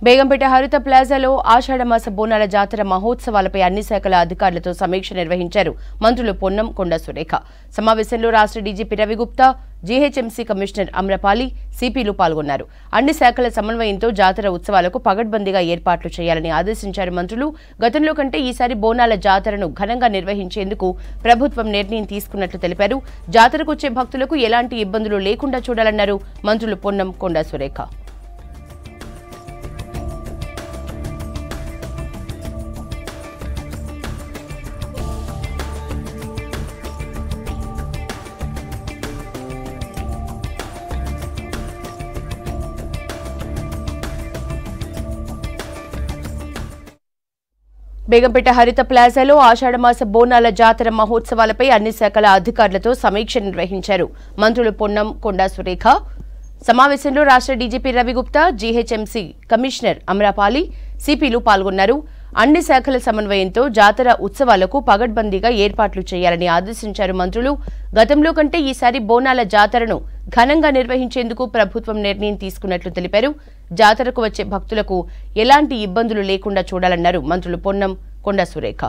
బేగంపేట హరిత ప్లాజాలో ఆషాఢమాస బోనాల జాతర మహోత్సవాలపై అన్ని శాఖల అధికారులతో సమీక్ష నిర్వహించారు మంత్రులు పొన్నం కొండా సురేఖ. సమావేశంలో రాష్ట్ర DGP Ravi Gupta, GHMC commissioner Amrapali, సిపిలు పాల్గొన్నారు. అన్ని శాఖల సమన్వయంతో జాతర ఉత్సవాలకు పగడ్బందీగా ఏర్పాట్లు చేయాలని ఆదేశించారు మంత్రులు. గతంలో కంటే ఈసారి బోనాల జాతరను ఘనంగా నిర్వహించేందుకు ప్రభుత్వం నిర్ణయం తీసుకున్నట్లు తెలిపారు. జాతరకు వచ్చే భక్తులకు ఎలాంటి ఇబ్బందులు లేకుండా చూడాలన్నారు మంత్రులు పొన్నం కొండా సురేఖ. బేగంపేట హరిత ప్లాజాలో ఆషాఢమాస బోనాల జాతర మహోత్సవాలపై అన్ని శాఖల అధికారులతో సమీక్ష నిర్వహించారు మంత్రులు పొన్నం కొండా సురేఖ. సమావేశంలో రాష్ట్ర DGP Ravi Gupta, GHMC commissioner Amrapali, సిపిలు పాల్గొన్నారు. అన్ని శాఖల సమన్వయంతో జాతర ఉత్సవాలకు పగడ్బందీగా ఏర్పాట్లు చేయాలని ఆదేశించారు మంత్రులు. గతంలో కంటే ఈసారి బోనాల జాతరను ఘనంగా నిర్వహించేందుకు ప్రభుత్వం నిర్ణయం తీసుకున్నట్లు తెలిపారు. జాతరకు వచ్చే భక్తులకు ఎలాంటి ఇబ్బందులు లేకుండా చూడాలన్నారు మంత్రులు పొన్నం కొండా సురేఖ.